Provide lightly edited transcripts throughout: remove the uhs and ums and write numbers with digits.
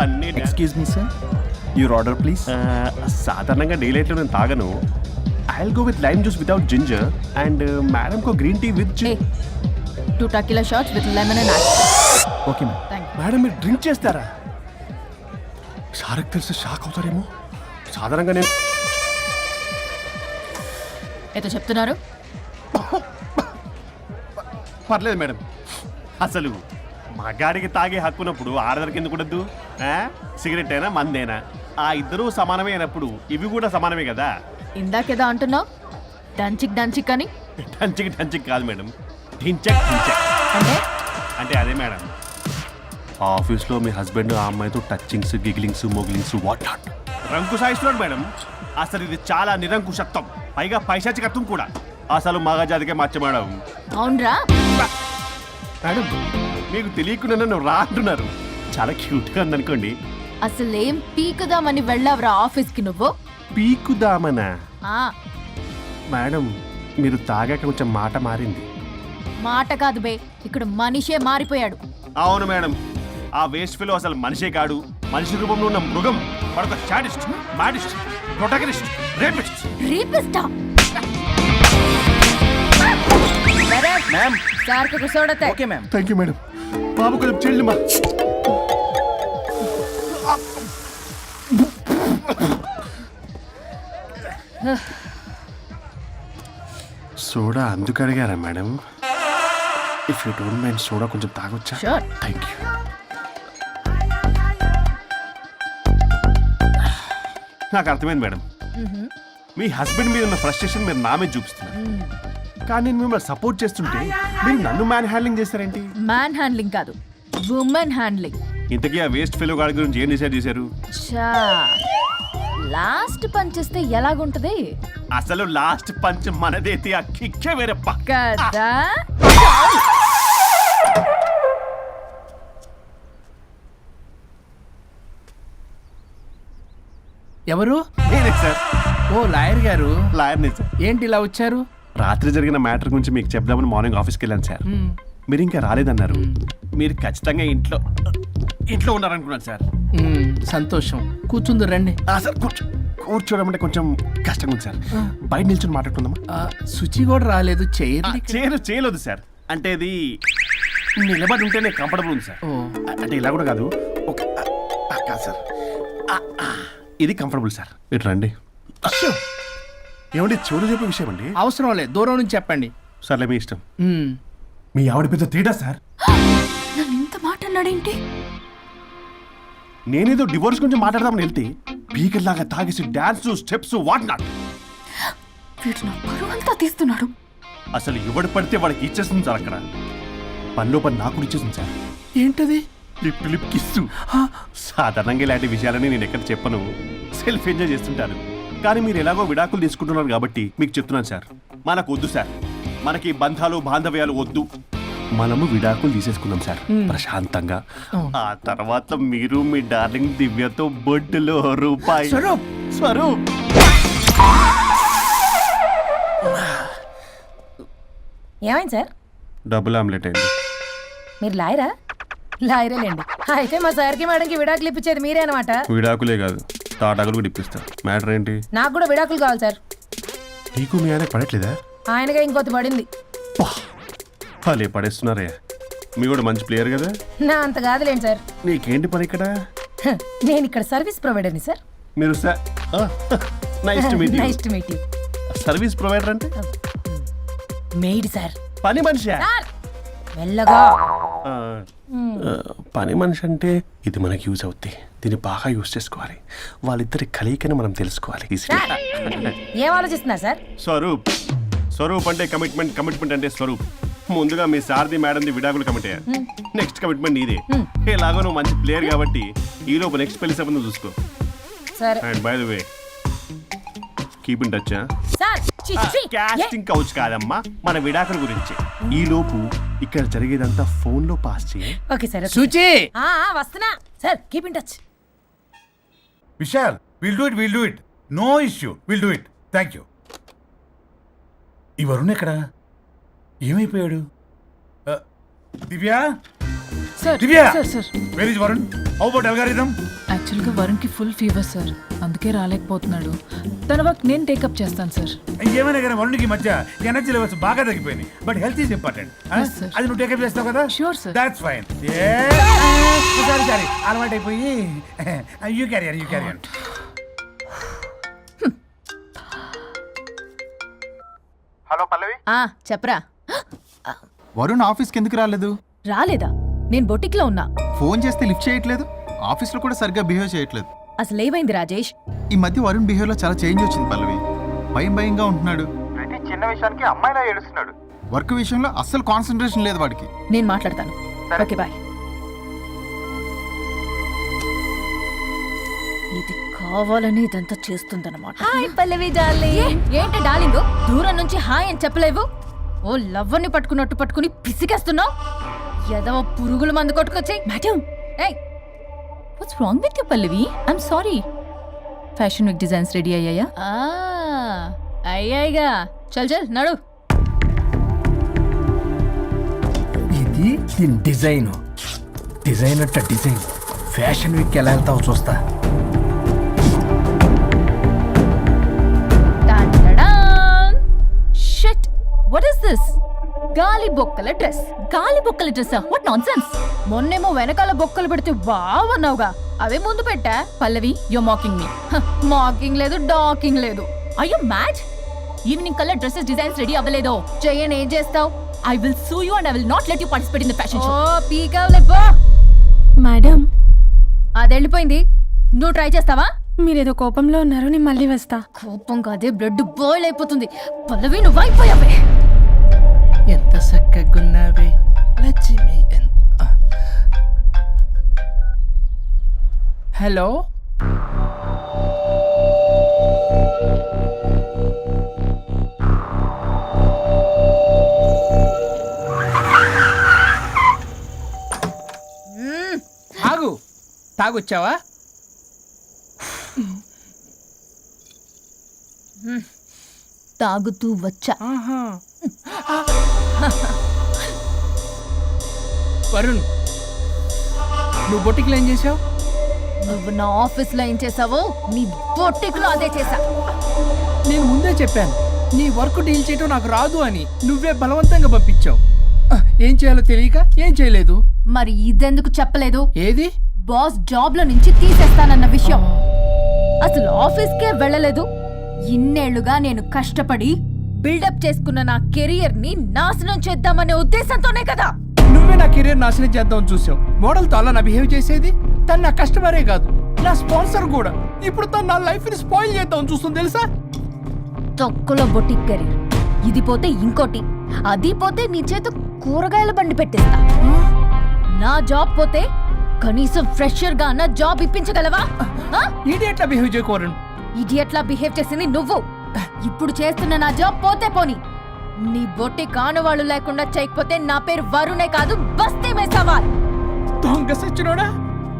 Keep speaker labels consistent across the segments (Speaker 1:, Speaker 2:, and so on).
Speaker 1: అన్నీ
Speaker 2: excuse me sir, your order please.
Speaker 1: సాధారణంగా day లైట్లో నేను తాగను. I'll go with lime juice without ginger and madam కో green tea with
Speaker 3: 2 tequila shots with lemon and ice.
Speaker 2: Okay ma'am.
Speaker 3: Thank you.
Speaker 1: Madam మీరు drink చేస్తారా? సార్కి తెలిసి shock అవుతారేమో. సాధారణంగా నేను
Speaker 3: ఏదో చెప్తున్నారు.
Speaker 1: పర్లేదు మేడం. అసలు మగాడికి తాగే హక్కున్నప్పుడు ఆడదరికి ఎందుకు ఉండద్దు? సిగరెట్ అయినా మందేనా ఆ ఇద్దరూ సమానమే అయినప్పుడు ఇవి కూడా సమానమే కదా.
Speaker 3: ఇందాకేదో అంటున్నావు, డంచిక్ అని.
Speaker 1: టంచిక్ కాదు మేడం, ఢించక్
Speaker 3: అంటే
Speaker 1: అంటే అదే మేడం. ఆఫీస్లో మీ హస్బెండ్ ఆ అమ్మాయితో టచ్చింగ్స్, గిగ్లింగ్స్, మోగ్లింగ్స్ వాట్ నాట్ రంకు సాయిస్తున్నాడు మేడం. అసలు ఇది చాలా నిరంకుశత్వం, పైగా పైశాచికత్వం కూడా. అసలు మగజాతికే మచ్చ మేడం.
Speaker 3: అవునరా?
Speaker 1: మేడం మీకు తెలియకుండా నన్ను రా అంటున్నారు. చాలా క్యూట్గా ఉందనుకోండి.
Speaker 3: అసలేం పీకుదామని వెళ్ళావురా ఆఫీస్కి నువ్వు?
Speaker 1: పీకుదామనా?
Speaker 3: ఆ
Speaker 1: మేడం మీరు తాగాక కొంచెం మాట మారింది.
Speaker 3: మాట కాదు బే, ఇక్కడ మనిషే మారిపోయాడు.
Speaker 1: అవును మేడం, ఆ వేస్ట్ ఫెలో అసలు మనిషే కాడు. మనిషి రూపంలో ఉన్న మృగం. మరొక శాడిస్ట్, మాడిస్ట్, ప్రొటగనిస్ట్, రేపిస్ట్.
Speaker 3: రేపిస్టా?
Speaker 2: మ్యామ్.
Speaker 3: సార్ కు కూర్చోడతే.
Speaker 2: Okay ma'am.
Speaker 1: Thank you madam. బాబు కొంచెం చెల్లిమా. సోడా అందుకు అడిగారా madam? If you don't mind soda కొంచెం తాగొచ్చా?
Speaker 3: Sure.
Speaker 1: Thank you. నాకు అర్థమైంది మేడం. మీ హస్బెండ్ మీద ఉన్న ఫ్రస్ట్రేషన్ మీరు నా మీద చూపిస్తున్నారు. కానీ నేను మిమ్మల్ని సపోర్ట్ చేస్తుంటే మీరు నన్ను మ్యాన్ హ్యాండ్లింగ్ చేస్తారేంటి?
Speaker 3: మ్యాన్ హ్యాండ్లింగ్ కాదు, ఉమెన్ హ్యాండ్లింగ్.
Speaker 1: ఇంతకీ ఆ వేస్ట్ ఫెలో గాడి గురించి ఏం డిసైడ్ చేశారు?
Speaker 3: చా లాస్ట్ పంచ్ ఇస్తే ఎలాగుంటది
Speaker 1: అసలు లాస్ట్ పంచ్ మనదైతే ఆ కిక్కే వేరే పక్క.
Speaker 3: కదా?
Speaker 4: ఎవరు?
Speaker 1: నేనే సార్,
Speaker 4: ఓ లాయర్ గారు.
Speaker 1: లాయర్ని సార్.
Speaker 4: ఏంటి ఇలా వచ్చారు?
Speaker 1: రాత్రి జరిగిన మ్యాటర్ గురించి మీకు చెప్దామని మార్నింగ్ ఆఫీస్కి వెళ్ళాను సార్. మీరు ఇంకా రాలేదన్నారు. మీరు ఖచ్చితంగా ఇంట్లో ఉన్నారనుకున్నాను సార్.
Speaker 4: సంతోషం. కూర్చుంది రండి.
Speaker 1: సార్ కూర్చోవడం అంటే కొంచెం కష్టంగా ఉంది సార్. బయట నిల్చొని మాట్లాడుకుందామా?
Speaker 4: శుచి కూడా రాలేదు.
Speaker 1: చేయలేదు సార్. అంటే ఇది నిలబడి ఉంటేనే కంఫర్టబుల్ ఉంది సార్. అంటే ఇలా కూడా కాదు. ఓకే కాదు సార్, ఇది కంఫర్టబుల్ సార్. ఇటు రండి. ఏమండి చెవులు చెప్పే విషయం అండి.
Speaker 4: అవసరం లేదు, దూరం నుంచి చెప్పండి.
Speaker 1: సర్లే మీ ఇష్టం. మీ ఆవిడ పెద్ద తేడా సార్.
Speaker 3: నన్ను ఇంత మాట అన్నాడేంటి?
Speaker 1: నేనేదో డివోర్స్ గురించి మాట్లాడదామని వెళ్తే పీకల్లాగా తాగేసి డాన్స్, స్టెప్స్ వాట్ నాట్.
Speaker 3: వీడు నా పరువు అంతా తీస్తున్నాడు.
Speaker 1: అసలు ఎవడు పడితే వాడికి ఇచ్చేస్తుంది సార్. అక్కడ పనిలో పని నాకు ఇచ్చేస్తుంది సార్.
Speaker 4: ఏంటది?
Speaker 1: Lip lip kiss. సాధారణంగా ఇలాంటి విషయాలని నేను ఎక్కడ చెప్పను, సెల్ఫ్ ఎంజాయ్ చేస్తుంటాను. కానీ మీరు ఎలాగో విడాకులు తీసుకుంటున్నారు కాబట్టి మీకు చెప్తున్నాను సార్, మనకు వద్దు సార్. మనకి బంధాలు బాంధవ్యాలు వద్దు. మనము విడాకులు తీసేసుకుందాం సార్ ప్రశాంతంగా. ఆ తర్వాత మీరు మీ డార్లింగ్ దివ్యతో బొడ్డులో రూపాయి. స్వరూప్
Speaker 5: ఏమైంది సార్?
Speaker 1: డబుల్ ఆమ్లెట్ అయింది.
Speaker 5: మీరు లాయరా? లాయరేలేండి. అయితే మా సార్కి మేడంకి విడాకులు ఇప్పించేది మీరే అనమాట.
Speaker 1: విడాకులే కాదు, తాటాకులు కూడా ఇప్పిస్తా. మ్యాటర్ ఏంటి?
Speaker 5: నాకు కూడా విడాకులు కావాలి సార్.
Speaker 1: నీకు మీ ఆయన పడట్లేదా?
Speaker 5: ఆయనగా ఇంకొకటి పడింది.
Speaker 1: వాళ్ళే పడేస్తున్నారే. మీ కూడా మంచి ప్లేయర్ కదా.
Speaker 5: నా అంత కాదులేండి సార్.
Speaker 1: నీకేంటి పని ఇక్కడ?
Speaker 5: నేను ఇక్కడ సర్వీస్ ప్రొవైడర్ని సార్.
Speaker 1: మీరు nice to meet you.
Speaker 5: Nice to meet you.
Speaker 1: Service provider అంటే
Speaker 5: మెయిడ్ సార్.
Speaker 1: పని మనిషి.
Speaker 5: మెల్లగా.
Speaker 1: పని మనిషి అంటే ఇది మనకి యూజ్ అవుద్ది. దీన్ని బాగా యూజ్ చేసుకోవాలి. వాళ్ళిద్దరి కలయికని మనం తెలుసుకోవాలి.
Speaker 5: ఏం ఆలోచిస్తున్నారు సార్?
Speaker 1: స్వరూప్ అంటే కమిట్మెంట్, కమిట్మెంట్ అంటే స్వరూప్. ముందుగా మీ సారథి మేడంది విడాకులు కమిట్ అయ్యారు. నెక్స్ట్ కమిట్మెంట్ నీదే. ఎలాగో నువ్వు మంచి ప్లేయర్ కాబట్టి ఈ లోపు నెక్స్ట్ పెళ్లి సంబంధం చూసుకో.
Speaker 5: సరే.
Speaker 1: And by the way keep in touch.
Speaker 5: Sir
Speaker 1: casting couch కాదమ్మా, మన విడాకుల గురించి. ఈ లోపు ఇక్కడ జరిగేదంతా ఫోన్ లో పాస్ చేయి.
Speaker 5: Okay sir.
Speaker 4: శుచి
Speaker 5: వస్తున్నా sir. Keep in touch.
Speaker 6: Vishal, will do it. No issue, will do it. Thank you. ఈ వరుణ్ ఎక్కడ? ఏమైపోయాడు? Divya,
Speaker 7: sir
Speaker 6: Divya
Speaker 7: sir sir
Speaker 6: where is Varun? How about algorithm?
Speaker 7: Actually వరుణ్కి ఫుల్ ఫీవర్ సార్, అందుకే రాలేకపోతున్నాడు. తన వర్క్ నేను టేకప్ చేస్తాను సార్.
Speaker 6: ఇంకేమైనా కానీ వరుణ్కి ఈ మధ్య ఎనర్జీ లెవెల్స్ బాగా తగ్గిపోయినాయి. But health is important.
Speaker 7: Yes, sir.
Speaker 6: అది నువ్వు టేకప్ చేస్తావు కదా?
Speaker 7: Sure, sir.
Speaker 6: That's fine. Sorry అలవాటు అయిపోయి యూ క్యారియర్.
Speaker 2: హలో పల్లవి,
Speaker 3: చెప్పరా.
Speaker 2: వరుణ్ ఆఫీస్కి ఎందుకు రాలేదు?
Speaker 3: రాలేదా? నేను బొటిక్లో ఉన్నా.
Speaker 2: ఫోన్ చేస్తే లిఫ్ట్ చేయట్లేదు, ఆఫీస్లో కూడా సరిగ్గా బిహేవ్ చేయట్లేదు.
Speaker 3: అసలు ఏమైంది రాజేష్?
Speaker 2: ఈ మధ్య వరుణ్ బిహేవ్లో చాలా చేంజ్ వచ్చింది పల్లవి. భయంగా ఉంటున్నాడు. ప్రతి చిన్న విషయానికి అమ్మాయిలా ఏడుస్తున్నాడు. వర్క్ విషయంలో అస్సలు కాన్సన్ట్రేషన్ లేదు వాడికి.
Speaker 3: నేను మాట్లాడతాను. Okay bye. ఇది కావాలని ఇదంతా చేస్తుందన్నమాట. Hi Pallavi darling. ఏంటి డార్లింగ్, దూరం నుంచి హాయ్ అని చెప్పలేవు? ఓ లవ్వర్ని పట్టుకున్నట్టు పట్టుకుని పిసికేస్తున్నావు. ఏదో పురుగుల మందు కొట్టుకొచ్చి. మేడం, ఏయ్
Speaker 7: what's wrong with you Pallavi? I'm sorry. Fashion week designs ready అయ్యాయా?
Speaker 3: అయ్యాయిగా. చల్ చల్ నడు.
Speaker 4: ఇది దీని డిజైన్. డిజైన్ అట్ట డిజైన్. ఫ్యాషన్ వీక్ ఎలా వెళ్తావు చూస్తా.
Speaker 3: Shit, what is this? గాలి బొక్కల డ్రెస్. గాలి బొక్కల డ్రెస్? What nonsense. మొన్నేమో వెనకాల బొక్కలు పెడితే వావ్ అన్నావుగా, అవే ముందు పెట్టా.
Speaker 7: Pallavi, you mocking me.
Speaker 3: Mocking లేదు, డాకింగ్ లేదు.
Speaker 7: Are you mad? ఈవినింగ్ కల్లా డ్రెస్సెస్ డిజైన్స్ రెడీ అవ్వలేదో?
Speaker 3: చెయ్యని ఏం చేస్తావు?
Speaker 7: I will sue you and I will not let you participate in the fashion show.
Speaker 3: ఓ పీకావులే పో.
Speaker 8: మేడం,
Speaker 3: అది వెళ్ళిపోయింది. నువ్వు ట్రై చేస్తావా?
Speaker 8: మీరేదో కోపంలో ఉన్నారు, నేను మళ్ళీ వస్తా.
Speaker 3: కోపం కాదే, బ్లడ్ బాయిల్ అయిపోతుంది. పల్లవి నువ్వు అయిపోయావే.
Speaker 4: ఎంత చక్కగున్నావే లక్ష్మి. హలో, ఆగు. తాగొచ్చావా?
Speaker 3: తాగుతూ వచ్చా.
Speaker 4: ఆహా. వరుణ్, నువ్వు బొటిక్లో ఏం చేసావు?
Speaker 3: నువ్వు నా ఆఫీస్ లో ఏం చేసావో నీ బొట్టిక్ లో అదే చేసా.
Speaker 4: నేను ముందే చెప్పాను నీ వర్క్ డీల్ చేయటం నాకు రాదు అని. నువ్వే బలవంతంగా పంపించావు. ఏం చేయాలో తెలియక ఏం చేయలేదు.
Speaker 3: మరి ఇదెందుకు చెప్పలేదు?
Speaker 4: ఏది?
Speaker 3: బాస్ జాబ్ లో నుంచి తీసేస్తానన్న విషయం. అసలు ఆఫీస్కే వెళ్ళలేదు. ఇన్నేళ్లుగా నేను కష్టపడి బిల్డప్ చేసుకున్న నా కెరియర్ ని నాశనం చేద్దామనే ఉద్దేశంతోనే కదా.
Speaker 4: నువ్వే నా కెరీర్ నాశనం చేద్దామని చూసావు. మోడల్తో అలా నా బిహేవ్ చేసేది. తను నా కస్టమరే కాదు, నా స్పాన్సర్ కూడా. ఇప్పుడు తను నా లైఫ్ ని స్పాయిల్ చేద్దామని చూస్తుంది తెలుసా?
Speaker 3: తొక్కలో బొటిక్ కెరీర్. ఇది పోతే ఇంకోటి, అది పోతే నీ చేత కూరగాయల బండి పెట్టిస్తా. నా జాబ్ పోతే కనీసం ఫ్రెషర్ గా నా జాబ్ ఇప్పించగలవా?
Speaker 4: ఇడియట్లా బిహేవ్ చేయకూడదు.
Speaker 3: ఇడియట్లా బిహేవ్ చేసింది నువ్వు. ఇప్పుడు చేస్తున్న నా జాబ్ పోతే పోని. నీ బొట్టి కానువాళ్ళు లేకుండా చేయకపోతే నా పేరు వరుణే కాదు, బస్తీ మే సవాల్.
Speaker 4: దొంగ సచ్చినోడా,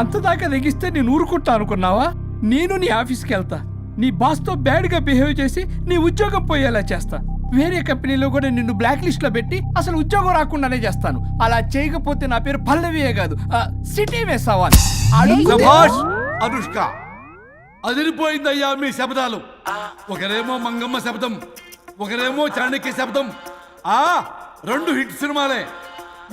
Speaker 4: అంతదాకా తెగిస్తే నేను ఊరుకుంటా అనుకున్నావా? నేను నీ ఆఫీస్కి వెళ్తా, నీ బాస్తో బ్యాడ్గా బిహేవ్ చేసి నీ ఉద్యోగం పోయేలా చేస్తా. వేరే కంపెనీలో కూడా నిన్ను బ్లాక్ లిస్ట్ లో పెట్టి అసలు ఉద్యోగం రాకుండానే చేస్తాను. అలా చేయకపోతే నా పేరు పల్లవియే కాదు, సిటీ మే సవాల్.
Speaker 9: అనుష్క, అదిరిపోయిందయ్యా మీ శబ్దాలు. ఒకరేమో మంగమ్మ శబ్దం, ఒకరేమో చాణక్య శబ్దం. రెండు హిట్ సినిమాలే.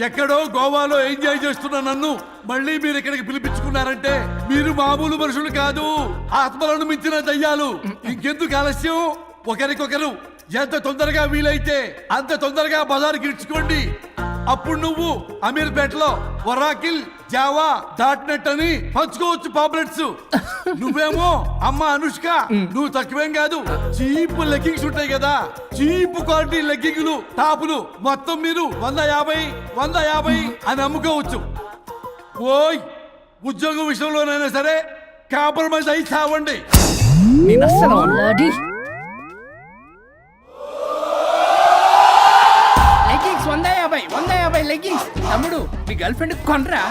Speaker 9: ఎక్కడో గోవాలో ఎంజాయ్ చేస్తున్న నన్ను మళ్ళీ మీరు ఇక్కడికి పిలిపించుకున్నారంటే మీరు మామూలు మనుషులు కాదు, ఆత్మలను మించిన దయ్యాలు. ఇంకెందుకు ఆలస్యం? ఒకరికొకరు ఎంత తొందరగా వీలైతే అంత తొందరగా బజారుకి ఇడ్చుకోండి. అప్పుడు నువ్వు అమీర్పేటలో వరాకిల్, జావా, డాట్ అని పంచుకోవచ్చు పాంప్లెట్స్. నువ్వేమో అమ్మ అనుష్క, నువ్వు తక్కువేం కాదు. చీప్ లెగ్గింగ్స్ ఉంటాయి కదా, చీప్ క్వాలిటీ లెగ్గింగ్లు, టాపులు మొత్తం మీరు 150 అని అమ్ముకోవచ్చు. ఓయ్, ఉద్యోగం విషయంలోనైనా సరే కాంప్రమైజ్ అయి చావండి.
Speaker 4: నేను అస్సలు లెగ్గింగ్స్ 150 లెగ్గింగ్స్. తమ్ముడు, మీ గర్ల్ ఫ్రెండ్ కొనరా?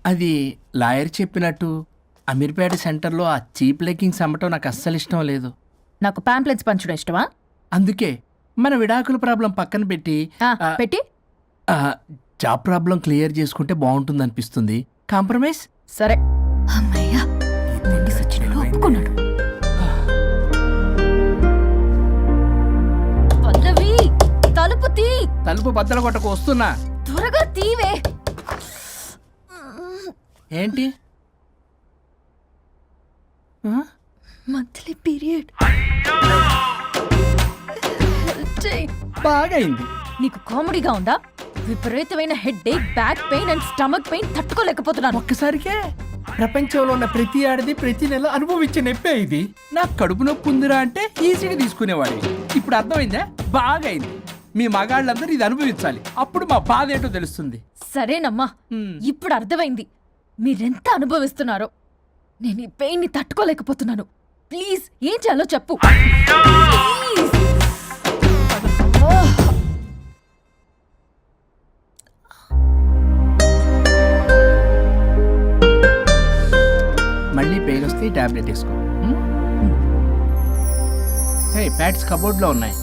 Speaker 4: అది లాయర్ చెప్పినట్టు అమీర్పేట సెంటర్లో ఆ చీప్ లెగ్గింగ్స్ అమ్మటం నాకు అస్సలు ఇష్టం లేదు.
Speaker 3: నాకు పాంప్లెట్స్ పంచడం ఇష్టమా?
Speaker 4: అందుకే మన విడాకుల ప్రాబ్లం పక్కన పెట్టి
Speaker 3: పెట్టి
Speaker 4: ఆ, జాబ్ ప్రాబ్లం క్లియర్ చేసుకుంటే బాగుంటుంది అనిపిస్తుంది. కాంప్రమైజ్.
Speaker 3: సరే అమ్మయ్యా మొండి సచ్చినోడు ఒప్పుకున్నాడు. పల్లవి తలుపు తీ,
Speaker 4: తలుపు బద్దలు కొట్టకు, వస్తున్నా.
Speaker 3: త్వరగా తీవే.
Speaker 4: ఏంటి?
Speaker 3: Monthly period.
Speaker 4: బాగా అయింది.
Speaker 3: నీకు కామెడీగా ఉందా? విపరీతమైన headache, back pain and stomach pain తట్టుకోలేకపోతున్నాను.
Speaker 4: ఒక్కసారికే ప్రపంచంలో ఉన్న ప్రతి ఆడది ప్రతి నెల అనుభవించే నొప్పే ఇది. నాకు కడుపు నొప్పి ఉందిరా అంటే ఈజీగా తీసుకునేవాడి. ఇప్పుడు అర్థమైందా? బాగా అయింది. మీ మగాళ్ళందరూ ఇది అనుభవించాలి, అప్పుడు మా బాధ ఏంటో తెలుస్తుంది.
Speaker 3: సరేనమ్మా, ఇప్పుడు అర్థమైంది మీరెంత అనుభవిస్తున్నారో. నేను ఈ పెయిన్ ని తట్టుకోలేకపోతున్నాను. ప్లీజ్ ఏం చేయాలో చెప్పు. ప్లీజ్. ఓహ్.
Speaker 4: మళ్ళీ పెయిన్ వస్తే ఈ టాబ్లెట్ వేసుకో. హే, ప్యాడ్స్ కబోర్డ్లో ఉన్నాయి.